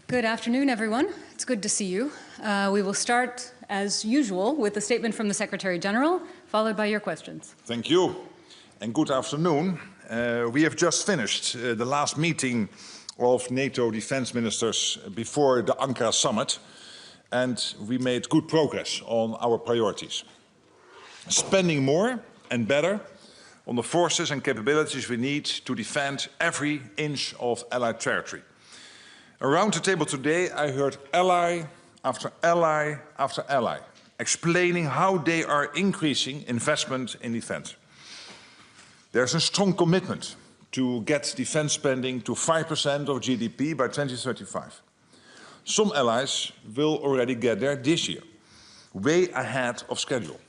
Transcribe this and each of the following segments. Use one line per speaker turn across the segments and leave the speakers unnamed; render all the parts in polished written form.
Good afternoon, everyone. It's good to see you. We will start, as usual, with a statement from the Secretary General, followed by your questions.
Thank you, and good afternoon. We have just finished the last meeting of NATO defense ministers before the Ankara summit, and we made good progress on our priorities. Spending more and better on the forces and capabilities we need to defend every inch of Allied territory. Around the table today, I heard ally after ally after ally explaining how they are increasing investment in defense. There's a strong commitment to get defense spending to 5% of GDP by 2035. Some allies will already get there this year, way ahead of schedule.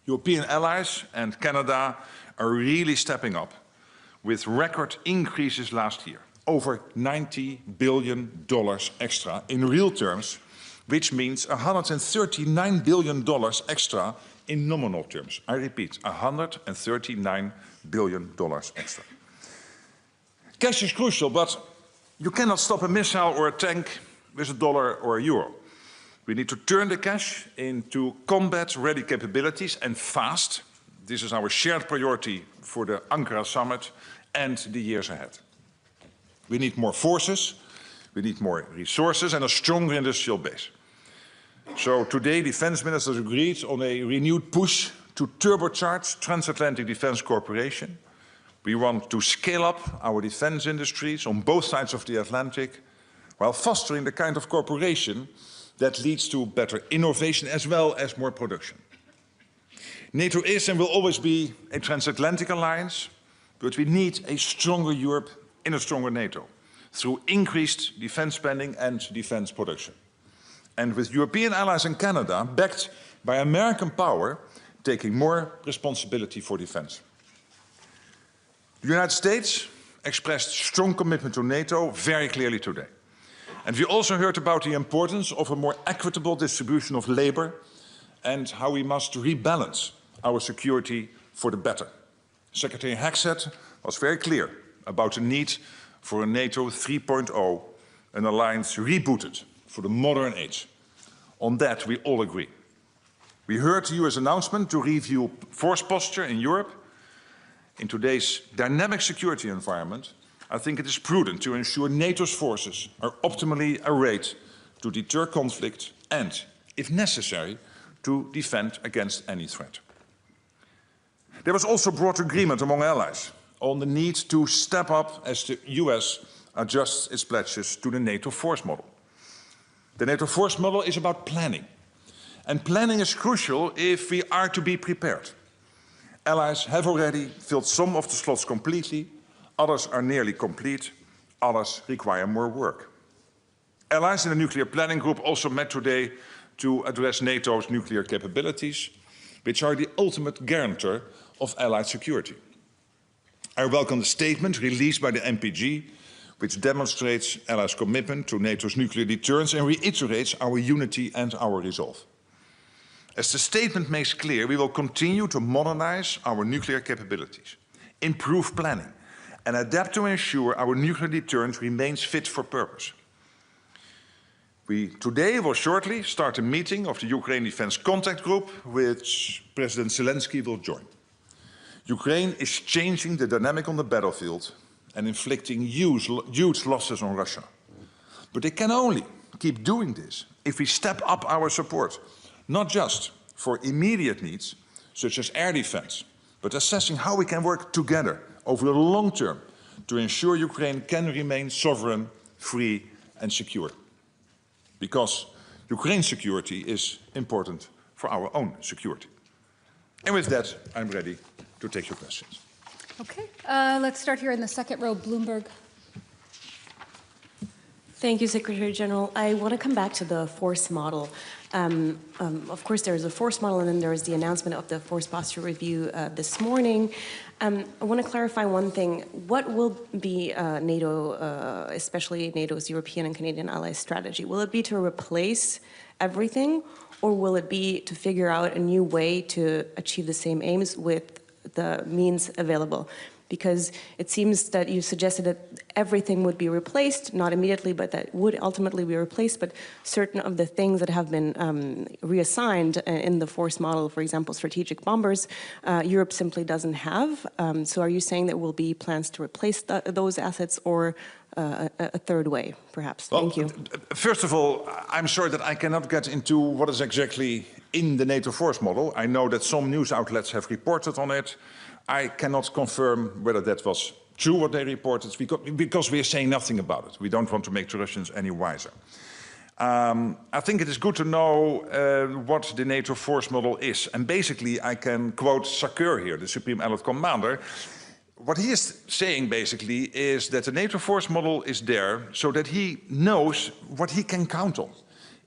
European allies and Canada are really stepping up with record increases last year. Over $90 billion extra in real terms, which means $139 billion extra in nominal terms. I repeat, $139 billion extra. Cash is crucial, but you cannot stop a missile or a tank with a dollar or a euro. We need to turn the cash into combat-ready capabilities and fast. This is our shared priority for the Ankara summit and the years ahead. We need more forces, we need more resources and a stronger industrial base. So today, defense ministers agreed on a renewed push to turbocharge transatlantic defense cooperation. We want to scale up our defense industries on both sides of the Atlantic, while fostering the kind of cooperation that leads to better innovation as well as more production. NATO is and will always be a transatlantic alliance, but we need a stronger Europe in a stronger NATO through increased defense spending and defense production. And with European allies and Canada, backed by American power, taking more responsibility for defense. The United States expressed strong commitment to NATO very clearly today. And we also heard about the importance of a more equitable distribution of labor and how we must rebalance our security for the better. Secretary Hexet was very clear about the need for a NATO 3.0, an alliance rebooted for the modern age. On that, we all agree. We heard the US announcement to review force posture in Europe. In today's dynamic security environment, I think it is prudent to ensure NATO's forces are optimally arrayed to deter conflict and, if necessary, to defend against any threat. There was also broad agreement among allies on the need to step up as the US adjusts its pledges to the NATO force model. The NATO force model is about planning. And planning is crucial if we are to be prepared. Allies have already filled some of the slots completely, others are nearly complete, others require more work. Allies in the nuclear planning group also met today to address NATO's nuclear capabilities, which are the ultimate guarantor of Allied security. I welcome the statement released by the MPG, which demonstrates Allies' commitment to NATO's nuclear deterrence and reiterates our unity and our resolve. As the statement makes clear, we will continue to modernize our nuclear capabilities, improve planning, and adapt to ensure our nuclear deterrence remains fit for purpose. We today will shortly start a meeting of the Ukraine Defense Contact Group, which President Zelensky will join. Ukraine is changing the dynamic on the battlefield and inflicting huge losses on Russia. But they can only keep doing this if we step up our support, not just for immediate needs, such as air defense, but assessing how we can work together over the long term to ensure Ukraine can remain sovereign, free and secure. Because Ukraine's security is important for our own security. And with that, I'm ready to take your questions.
Okay, let's start here in the second row, Bloomberg.
Thank you, Secretary General. I want to come back to the force model. Of course, there is a force model, and then there is the announcement of the force posture review this morning. I want to clarify one thing. What will be NATO, especially NATO's European and Canadian allies' strategy? Will it be to replace everything, or will it be to figure out a new way to achieve the same aims with the means available? Because it seems that you suggested that everything would be replaced, not immediately, but that would ultimately be replaced, but certain of the things that have been reassigned in the force model, for example, strategic bombers, Europe simply doesn't have. So are you saying there will be plans to replace those assets, or a third way, perhaps?
Well,
thank you.
First of all, I'm sorry that I cannot get into what is exactly in the NATO force model. I know that some news outlets have reported on it. I cannot confirm whether that was true what they reported, because we are saying nothing about it. We don't want to make the Russians any wiser. I think it is good to know what the NATO force model is. And basically, I can quote Sakur here, the Supreme Allied Commander. What he is saying basically is that the NATO force model is there so that he knows what he can count on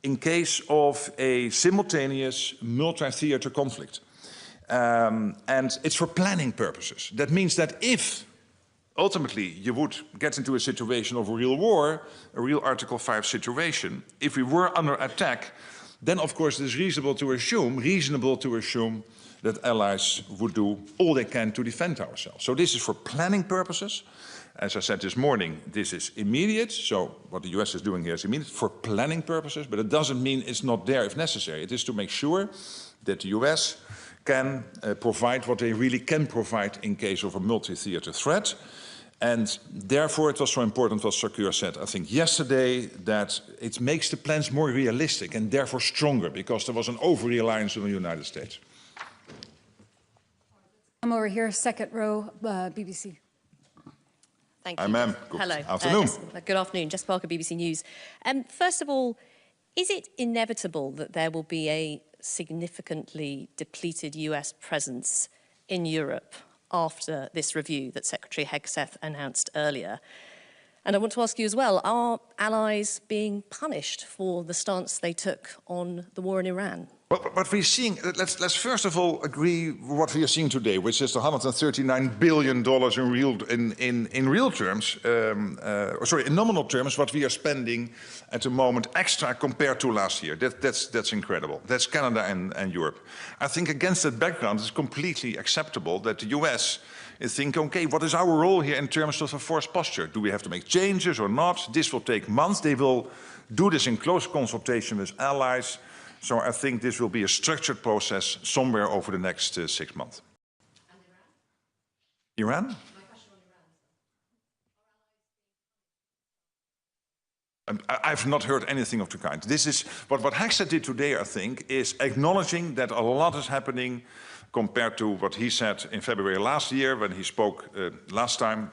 in case of a simultaneous multi-theater conflict. And it's for planning purposes. That means that if ultimately you would get into a situation of a real war, a real Article 5 situation, if we were under attack, then of course it is reasonable to assume that allies would do all they can to defend ourselves. So this is for planning purposes. As I said this morning, this is immediate. So what the US is doing here is immediate for planning purposes, but it doesn't mean it's not there if necessary. It is to make sure that the US can provide what they really can provide in case of a multi-theater threat. And therefore it was so important what Sakur said, I think yesterday, that it makes the plans more realistic and therefore stronger, because there was an over-reliance on the United States.
Come over here, second row, BBC.
Thank you.
Hi, ma'am. Good
Hello.
afternoon.
Good afternoon. Jess Parker, BBC News. First of all, is it inevitable that there will be a significantly depleted US presence in Europe after this review that Secretary Hegseth announced earlier? And I want to ask you as well, are allies being punished for the stance they took on the war in Iran?
Well, what we're seeing, let's first of all agree what we are seeing today, which is the $139 billion in real terms, in nominal terms, what we are spending at the moment extra compared to last year. That's incredible. That's Canada and Europe. I think against that background, it's completely acceptable that the US is thinking, okay, what is our role here in terms of a force posture? Do we have to make changes or not? This will take months. They will do this in close consultation with allies. So I think this will be a structured process somewhere over the next 6 months. And Iran? Iran? My question on Iran. I've not heard anything of the kind. This is what Hegseth did today, I think, is acknowledging that a lot is happening compared to what he said in February last year when he spoke last time.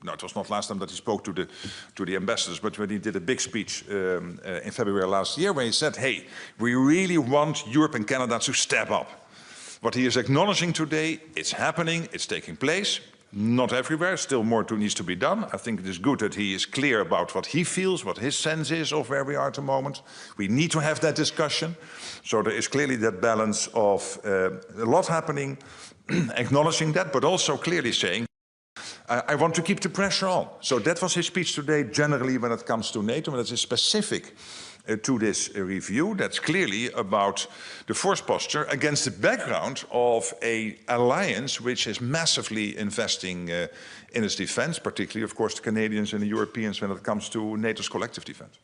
No, it was not last time that he spoke to the ambassadors, but when he did a big speech in February last year, where he said, hey, we really want Europe and Canada to step up. What he is acknowledging today, it's happening, it's taking place, not everywhere, still more needs to be done. I think it is good that he is clear about what he feels, what his sense is of where we are at the moment. We need to have that discussion. So there is clearly that balance of a lot happening, acknowledging that, but also clearly saying, I want to keep the pressure on. So that was his speech today, generally when it comes to NATO, and that is specific to this review. That's clearly about the force posture against the background of an alliance which is massively investing in its defense, particularly, of course, the Canadians and the Europeans when it comes to NATO's collective defense.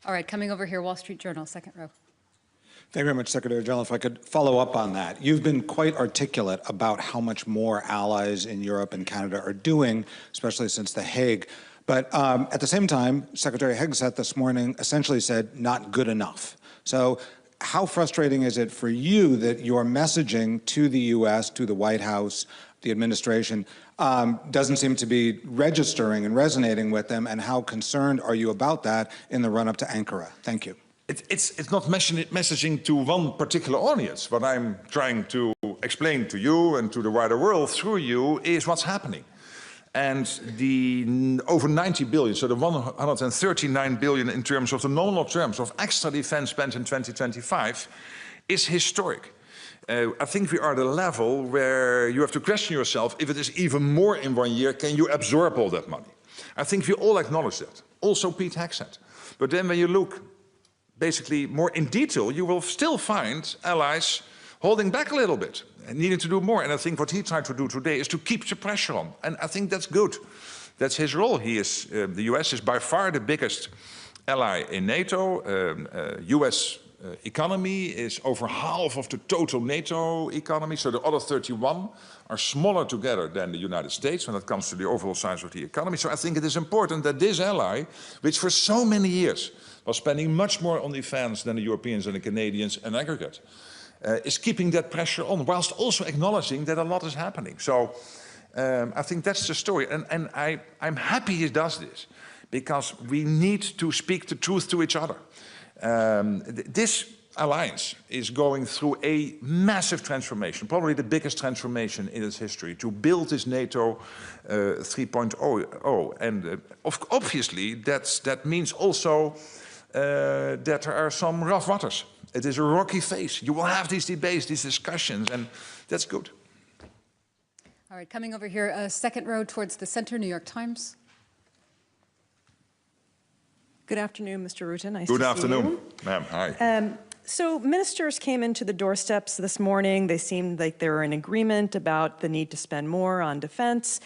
All right, coming over here, Wall Street Journal, second row.
Thank you very much, Secretary General. If I could follow up on that. You've been quite articulate about how much more allies in Europe and Canada are doing, especially since The Hague. But at the same time, Secretary Hegseth this morning essentially said, not good enough. So how frustrating is it for you that your messaging to the U.S., to the White House, the administration, doesn't seem to be registering and resonating with them, and how concerned are you about that in the run-up to Ankara? Thank you.
It's not messaging to one particular audience. What I'm trying to explain to you and to the wider world through you is what's happening. And the over 90 billion, so the 139 billion in terms of the nominal terms of extra defense spent in 2025 is historic. I think we are at a level where you have to question yourself, if it is even more in 1 year, can you absorb all that money? I think we all acknowledge that. Also Pete Hegseth. But then when you look basically more in detail, you will still find allies holding back a little bit and needing to do more. And I think what he tried to do today is to keep the pressure on. And I think that's good. That's his role. The US is by far the biggest ally in NATO. US economy is over half of the total NATO economy. So the other 31 are smaller together than the United States when it comes to the overall size of the economy. So I think it is important that this ally, which for so many years was spending much more on defense than the Europeans and the Canadians in aggregate, is keeping that pressure on, whilst also acknowledging that a lot is happening. So I think that's the story. And I'm happy he does this, because we need to speak the truth to each other. This alliance is going through a massive transformation, probably the biggest transformation in its history, to build this NATO 3.0. And obviously that means also that there are some rough waters. It is a rocky phase. You will have these debates, these discussions, and that's good.
All right, coming over here, second row towards the center, New York Times.
Good afternoon, Mr. Rutte. Nice
Good
to
afternoon,
see you.
ma'am. Hi.
So ministers came into the doorsteps this morning. They seemed like they were in agreement about the need to spend more on defense.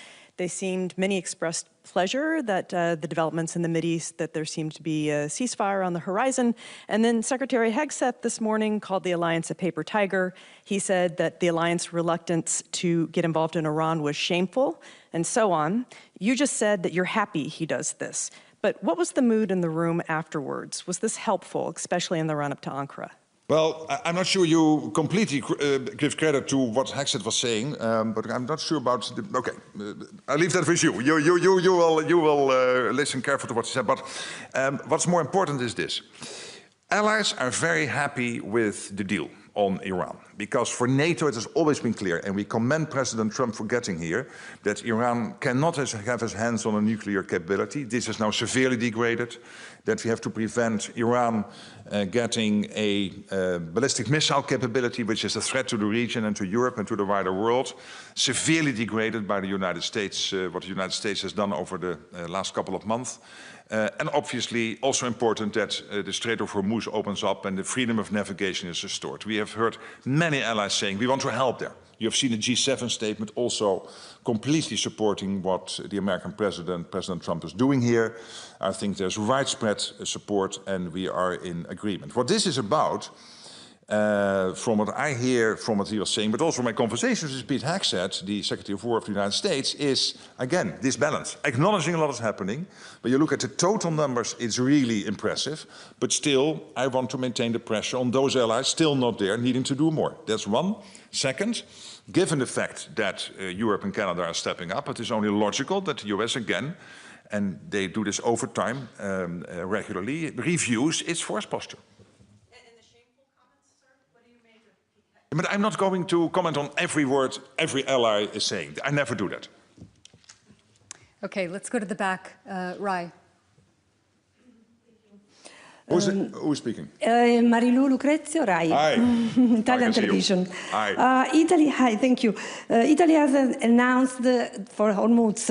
Many expressed pleasure that the developments in the Mideast, that there seemed to be a ceasefire on the horizon. And then Secretary Hegseth this morning called the alliance a paper tiger. He said that the alliance's reluctance to get involved in Iran was shameful, and so on. You just said that you're happy he does this. But what was the mood in the room afterwards? Was this helpful, especially in the run-up to Ankara?
Well, I'm not sure you completely give credit to what Hegseth was saying, but I'm not sure about the... Okay, I'll leave that with you. You will listen carefully to what he said. But what's more important is this. Allies are very happy with the deal on Iran, because for NATO it has always been clear, and we commend President Trump for getting here, that Iran cannot have his hands on a nuclear capability. This is now severely degraded, that we have to prevent Iran getting a ballistic missile capability, which is a threat to the region and to Europe and to the wider world, severely degraded by the United States, what the United States has done over the last couple of months. And obviously also important that the Strait of Hormuz opens up and the freedom of navigation is restored. We have heard many allies saying we want to help there. You have seen the G7 statement also completely supporting what the American President Trump, is doing here. I think there's widespread support and we are in agreement. What this is about, from what I hear from what he was saying, but also from my conversations with Pete Hegseth, the Secretary of War of the United States, is, again, this balance. Acknowledging a lot is happening, but you look at the total numbers, it's really impressive. But still, I want to maintain the pressure on those allies still not there, needing to do more. That's one. Second, given the fact that Europe and Canada are stepping up, it is only logical that the US again, and they do this over time regularly, reviews its force posture. But I'm not going to comment on every word every ally is saying. I never do that.
Okay, let's go to the back. Rai.
Who's speaking?
Marilu Lucrezio, Rai.
Hi.
Italian television.
Hi.
Hi, thank you. Italy has announced for Hormuz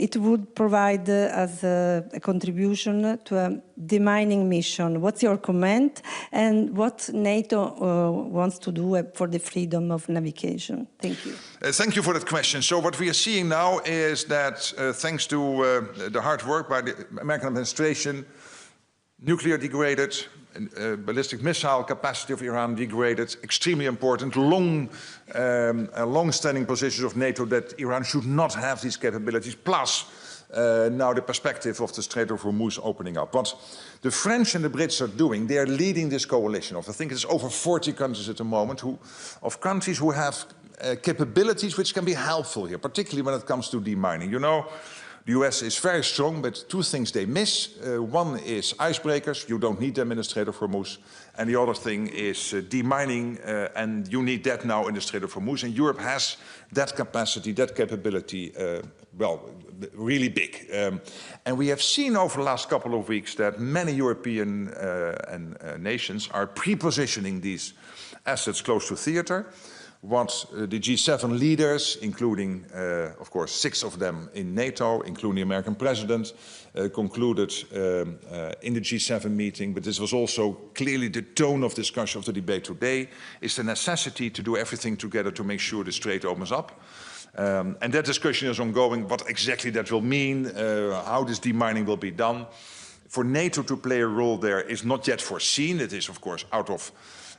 it would provide as a contribution to a demining mission. What's your comment, and what NATO wants to do for the freedom of navigation? Thank you.
Thank you for that question. So what we are seeing now is that thanks to the hard work by the American administration, nuclear degraded, ballistic missile capacity of Iran degraded, extremely important, long-standing positions of NATO that Iran should not have these capabilities, plus now the perspective of the Strait of Hormuz opening up. What the French and the Brits are doing, they are leading this coalition of, I think it's over 40 countries at the moment, of countries who have capabilities which can be helpful here, particularly when it comes to demining. You know, the US is very strong, but two things they miss. One is icebreakers. You don't need them in the Strait of Hormuz. And the other thing is demining, and you need that now in the Strait of Hormuz. And Europe has that capacity, that capability, well, really big. And we have seen over the last couple of weeks that many European nations are pre-positioning these assets close to theater. what the G7 leaders, including, of course, 6 of them in NATO, including the American president, concluded in the G7 meeting. But this was also clearly the tone of discussion of the debate today, is the necessity to do everything together to make sure the strait opens up. And that discussion is ongoing, what exactly that will mean, how this demining will be done. For NATO to play a role there is not yet foreseen. It is, of course, out of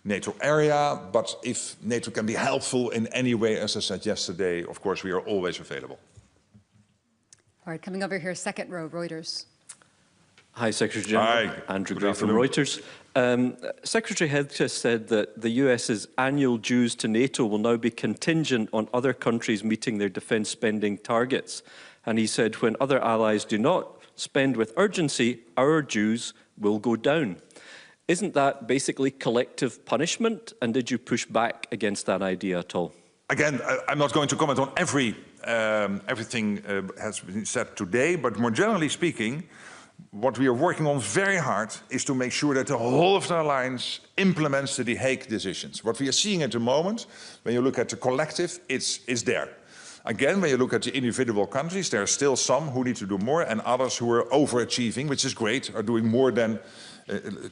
NATO area, but if NATO can be helpful in any way, as I said yesterday, of course, we are always available.
All right, coming over here, second row, Reuters.
Hi, Secretary General.
Hi.
Andrew
Good
Gray from
afternoon.
Reuters. Secretary Hedges said that the US's annual dues to NATO will now be contingent on other countries meeting their defence spending targets. And he said when other allies do not spend with urgency, our dues will go down. Isn't that basically collective punishment? And did you push back against that idea at all?
Again, I'm not going to comment on everything has been said today, but more generally speaking, what we are working on very hard is to make sure that the whole of the alliance implements the Hague decisions. What we are seeing at the moment, when you look at the collective, it's there. Again, when you look at the individual countries, there are still some who need to do more and others who are overachieving, which is great, are doing more than,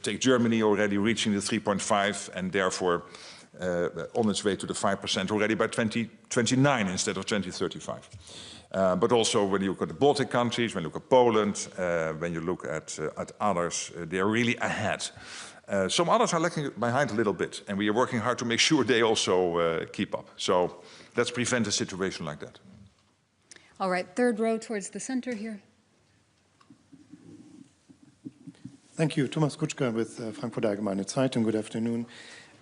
take Germany already reaching the 3.5 and therefore on its way to the 5% already by 2029 instead of 2035. But also when you look at the Baltic countries, when you look at Poland, when you look at others, they are really ahead. Some others are lagging behind a little bit, and we are working hard to make sure they also keep up. So let's prevent a situation like that.
All right, third row towards the center here.
Thank you. Thomas Kutschka with Frankfurter Allgemeine Zeitung. Good afternoon.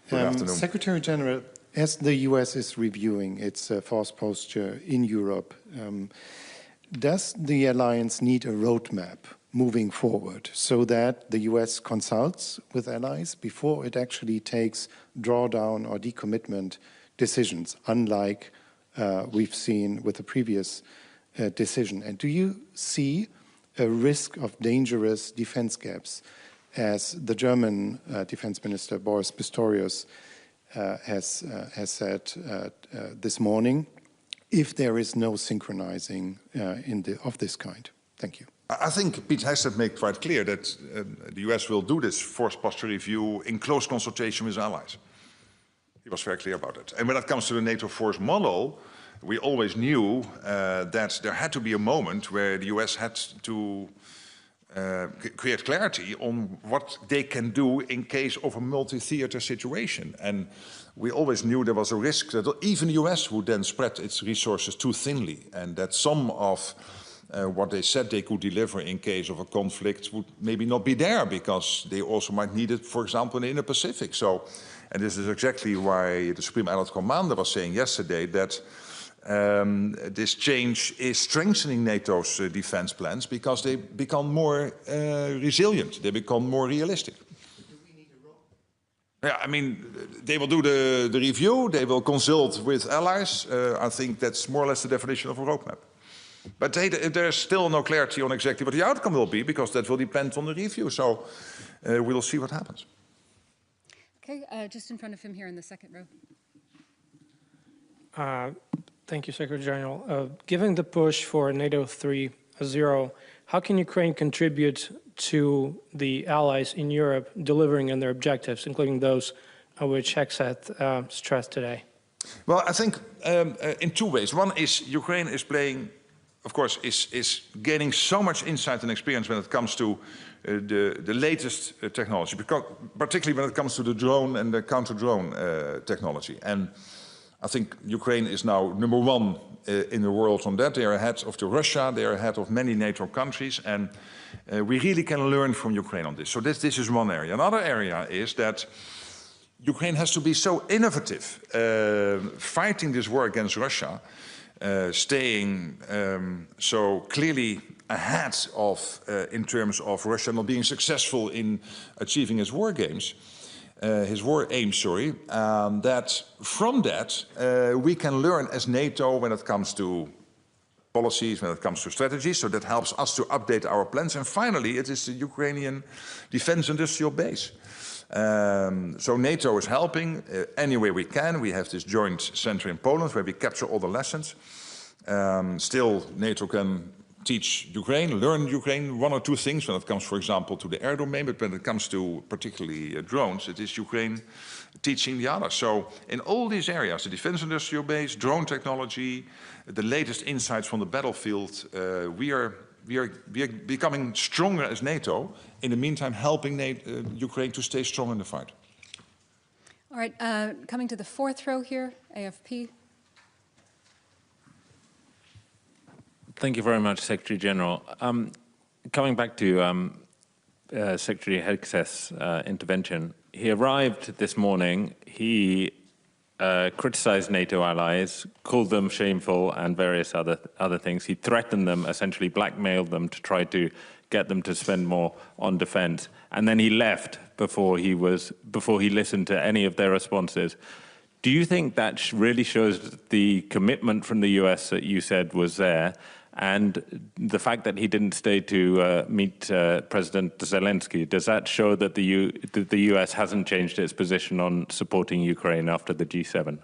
Good afternoon.
Secretary General, as the US is reviewing its force posture in Europe, does the alliance need a roadmap moving forward so that the US consults with allies before it actually takes drawdown or decommitment decisions, unlike we've seen with the previous decision? And do you see a risk of dangerous defense gaps, as the German Defense Minister Boris Pistorius has said this morning, if there is no synchronizing of this kind? Thank you.
I think Pete Hegseth made quite clear that the US will do this force posture review in close consultation with allies. He was very clear about it. And when it comes to the NATO force model, we always knew that there had to be a moment where the US had to create clarity on what they can do in case of a multi-theater situation. And we always knew there was a risk that even the US would then spread its resources too thinly, and that some of what they said they could deliver in case of a conflict would maybe not be there because they also might need it, for example, in the Indo-Pacific. So, and this is exactly why the Supreme Allied Commander was saying yesterday that this change is strengthening NATO's defense plans because they become more resilient, they become more realistic. Yeah, I mean, they will do the review, they will consult with allies. I think that's more or less the definition of a roadmap. But there's still no clarity on exactly what the outcome will be because that will depend on the review. So we'll see what happens.
Okay, just in front of him here in the second row.
Thank you, Secretary General. Given the push for NATO 3.0, how can Ukraine contribute to the allies in Europe delivering on their objectives, including those which Hegseth stressed today?
Well, I think in two ways. One is Ukraine is playing, of course, is gaining so much insight and experience when it comes to the latest technology, because, particularly when it comes to the drone and the counter-drone technology. And I think Ukraine is now #1 in the world on that. They are ahead of Russia, they are ahead of many NATO countries, and we really can learn from Ukraine on this. So this is one area. Another area is that Ukraine has to be so innovative, fighting this war against Russia, staying so clearly ahead of, in terms of Russia not being successful in achieving his war aims, that from that we can learn as NATO when it comes to policies, when it comes to strategies, so that helps us to update our plans. And finally, it is the Ukrainian defense industrial base. So NATO is helping any way we can. We have this joint center in Poland where we capture all the lessons. Still, NATO can teach Ukraine, learn Ukraine one or two things when it comes, for example, to the air domain, but when it comes to particularly drones, it is Ukraine teaching the others. So in all these areas, the defense industrial base, drone technology, the latest insights from the battlefield, we are becoming stronger as NATO, in the meantime helping Ukraine to stay strong in the fight.
All right, coming to the fourth row here, AFP.
Thank you very much, Secretary General. Coming back to Secretary Hegseth's intervention, he arrived this morning, he criticized NATO allies, called them shameful and various other things. He threatened them, essentially blackmailed them to try to get them to spend more on defense. And then he left before he listened to any of their responses. Do you think that really shows the commitment from the US that you said was there? And the fact that he didn't stay to meet President Zelensky, does that show that the US hasn't changed its position on supporting Ukraine after the G7?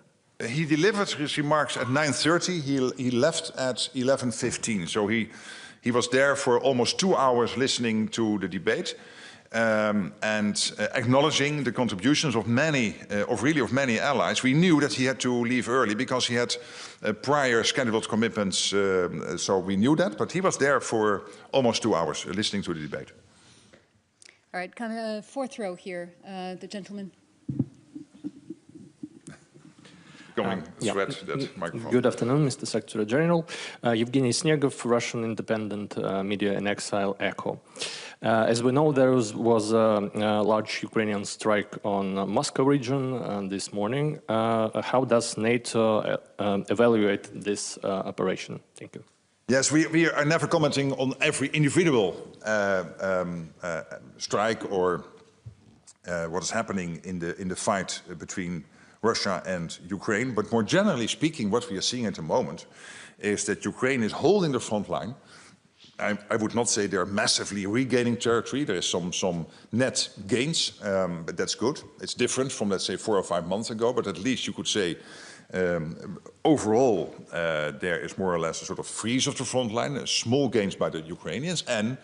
He delivered his remarks at 9:30. He left at 11:15. So he was there for almost 2 hours listening to the debate and acknowledging the contributions of many allies. We knew that he had to leave early because he had prior scheduled commitments, so we knew that, but he was there for almost 2 hours listening to the debate.
All right, kind of fourth row here, the gentleman.
That microphone.
Good afternoon, Mr. Secretary General. Evgeny Snegov, Russian independent media in exile, ECHO. As we know, there was a large Ukrainian strike on Moscow region this morning. How does NATO evaluate this operation? Thank you.
Yes, we are never commenting on every individual strike or what is happening in the fight between Russia and Ukraine. But more generally speaking, what we are seeing at the moment is that Ukraine is holding the front line. I would not say they're massively regaining territory. There is some net gains, but that's good. It's different from, let's say, 4 or 5 months ago, but at least you could say overall there is more or less a sort of freeze of the front line, small gains by the Ukrainians, and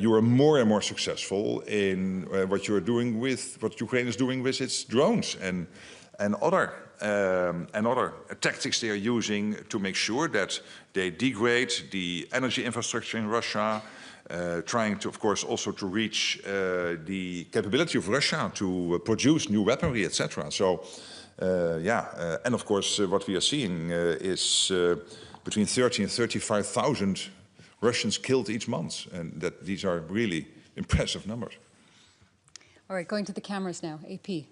you are more and more successful in what Ukraine is doing with its drones and other tactics they are using to make sure that they degrade the energy infrastructure in Russia, trying to, of course, also to reach the capability of Russia to produce new weaponry, etc. So, and of course, what we are seeing is between 30 and 35,000 Russians killed each month, and that these are really impressive numbers.
All right, going to the cameras now, AP.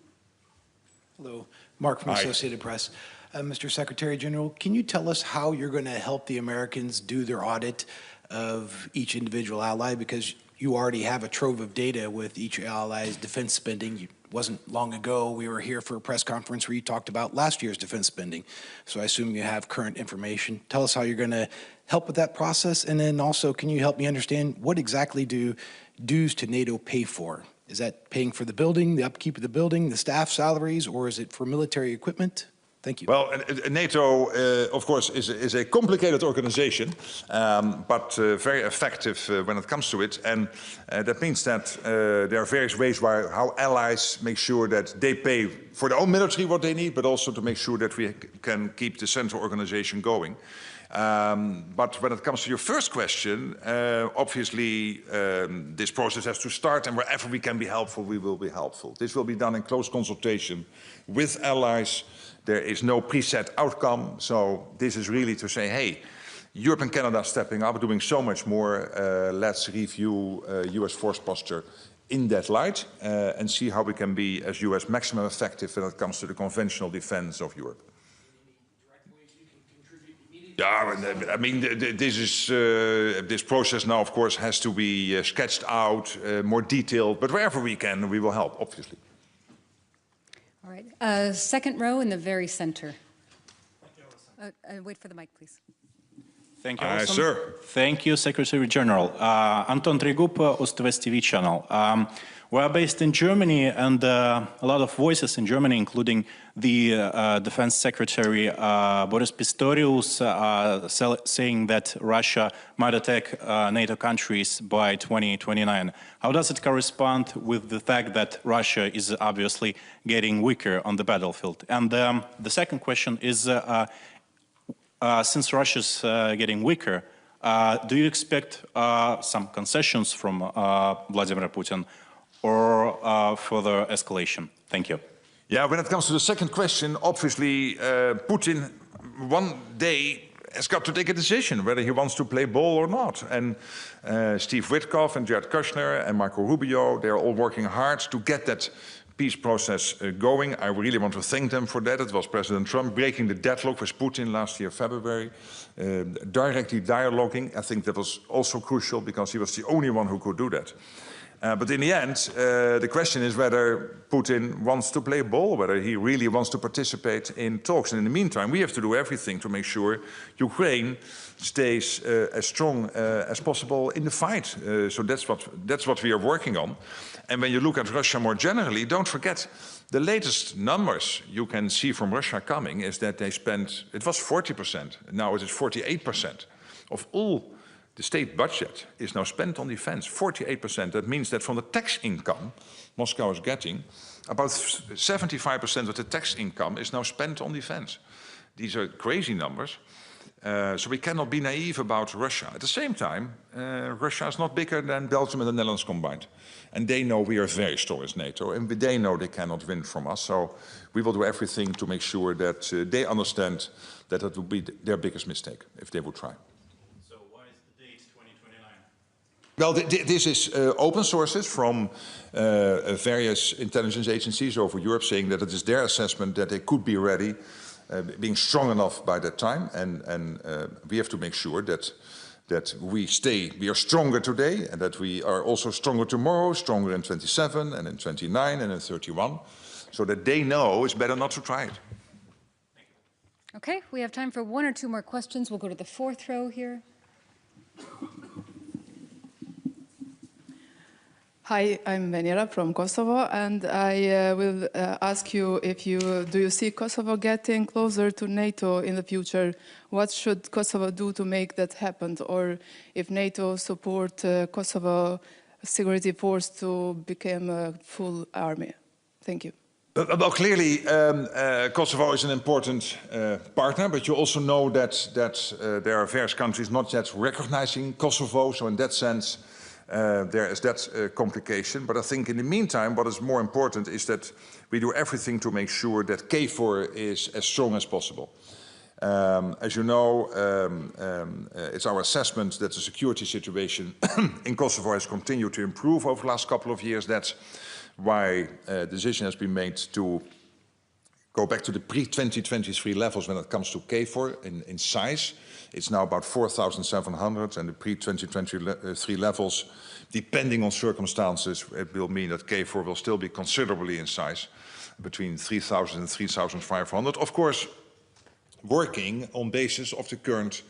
Hello, Mark from Associated Press. Mr. Secretary General, can you tell us how you're going to help the Americans do their audit of each individual ally? Because you already have a trove of data with each ally's defense spending. It wasn't long ago we were here for a press conference where you talked about last year's defense spending. So I assume you have current information. Tell us how you're going to help with that process. And then also, can you help me understand what exactly do dues to NATO pay for? Is that paying for the building, the upkeep of the building, the staff salaries, or is it for military equipment? Thank you.
Well, NATO, of course, is a complicated organization, but very effective when it comes to it. And that means that there are various ways how allies make sure that they pay for their own military what they need, but also to make sure that we can keep the central organization going. But when it comes to your first question, obviously this process has to start, and wherever we can be helpful, we will be helpful. This will be done in close consultation with allies. There is no preset outcome, so this is really to say, hey, Europe and Canada stepping up, doing so much more. Let's review US force posture in that light and see how we can be, as US, maximum effective when it comes to the conventional defense of Europe. Yeah, I mean, this process now, of course, has to be sketched out, more detailed, but wherever we can, we will help, obviously.
All right, second row in the very center. Wait for the mic, please.
Thank you,
Aye, sir.
Thank you, Secretary General. Anton Trigup, Ost-West TV channel. We are based in Germany, and a lot of voices in Germany, including the Defense Secretary Boris Pistorius, saying that Russia might attack NATO countries by 2029. How does it correspond with the fact that Russia is obviously getting weaker on the battlefield? And the second question is, since Russia's getting weaker, do you expect some concessions from Vladimir Putin or further escalation? Thank you.
Yeah, when it comes to the second question, obviously Putin one day has got to take a decision whether he wants to play ball or not. And Steve Witkoff and Jared Kushner and Marco Rubio, they're all working hard to get that peace process going. I really want to thank them for that. It was President Trump breaking the deadlock with Putin last year, February, directly dialoguing. I think that was also crucial because he was the only one who could do that. But in the end, the question is whether Putin wants to play ball, whether he really wants to participate in talks. And in the meantime, we have to do everything to make sure Ukraine stays as strong as possible in the fight. So that's what we are working on. And when you look at Russia more generally, don't forget the latest numbers you can see from Russia coming is that they spent, it was 40%, now it is 48% of all the state budget is now spent on defense, 48%. That means that from the tax income Moscow is getting, about 75% of the tax income is now spent on defense. These are crazy numbers. So we cannot be naive about Russia. At the same time, Russia is not bigger than Belgium and the Netherlands combined. And they know we are very strong as NATO, and they know they cannot win from us. So we will do everything to make sure that they understand that it would be their biggest mistake if they would try.
So why is the date 2029?
Well, this is open sources from various intelligence agencies over Europe saying that it is their assessment that they could be ready, being strong enough by that time, and we have to make sure that we are stronger today, and that we are also stronger tomorrow, stronger in 27 and in 29 and in 31, so that they know it's better not to try it.
Okay, we have time for one or two more questions. We'll go to the fourth row here.
Hi, I'm Venera from Kosovo, and I will ask you if do you see Kosovo getting closer to NATO in the future? What should Kosovo do to make that happen? Or if NATO support Kosovo security force to become a full army? Thank you.
Well, clearly, Kosovo is an important partner, but you also know that there are various countries not yet recognizing Kosovo. So in that sense, there is that complication. But I think in the meantime, what is more important is that we do everything to make sure that KFOR is as strong as possible. As you know, it's our assessment that the security situation in Kosovo has continued to improve over the last couple of years. That's why a decision has been made to go back to the pre-2023 levels when it comes to KFOR in size. It's now about 4,700, and the pre-2023 levels, depending on circumstances, it will mean that KFOR will still be considerably in size, between 3,000 and 3,500. Of course, working on basis of the current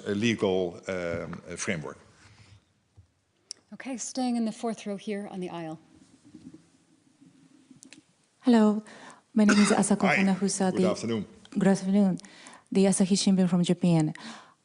legal framework.
Okay, staying in the fourth row here on the aisle.
Hello, my name is Asako Funafusa.
Good afternoon.
Good afternoon. The Asahi Shimbun from Japan.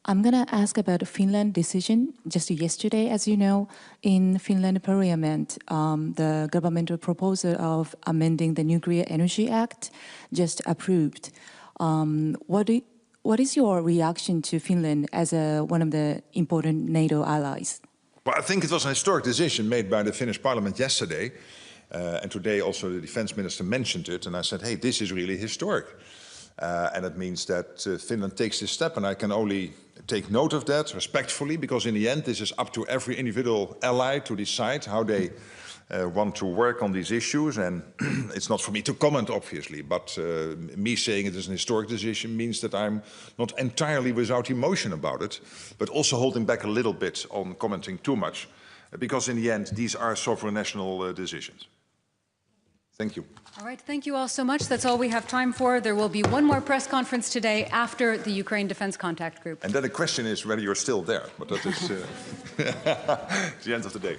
I'm going to ask about the Finland decision. Just yesterday, as you know, in Finland Parliament, the governmental proposal of amending the Nuclear Energy Act just approved. What is your reaction to Finland as one of the important NATO allies?
Well, I think it was an historic decision made by the Finnish Parliament yesterday. And today also the defense minister mentioned it. And I said, hey, this is really historic. And it means that Finland takes this step. And I can only take note of that respectfully, because in the end, this is up to every individual ally to decide how they want to work on these issues. And it's not for me to comment, obviously. But me saying it is an historic decision means that I'm not entirely without emotion about it, but also holding back a little bit on commenting too much, because in the end, these are sovereign national decisions. Thank you.
All right, thank you all so much. That's all we have time for. There will be one more press conference today after the Ukraine Defense Contact Group.
And then the question is whether you're still there, but that is the end of the day.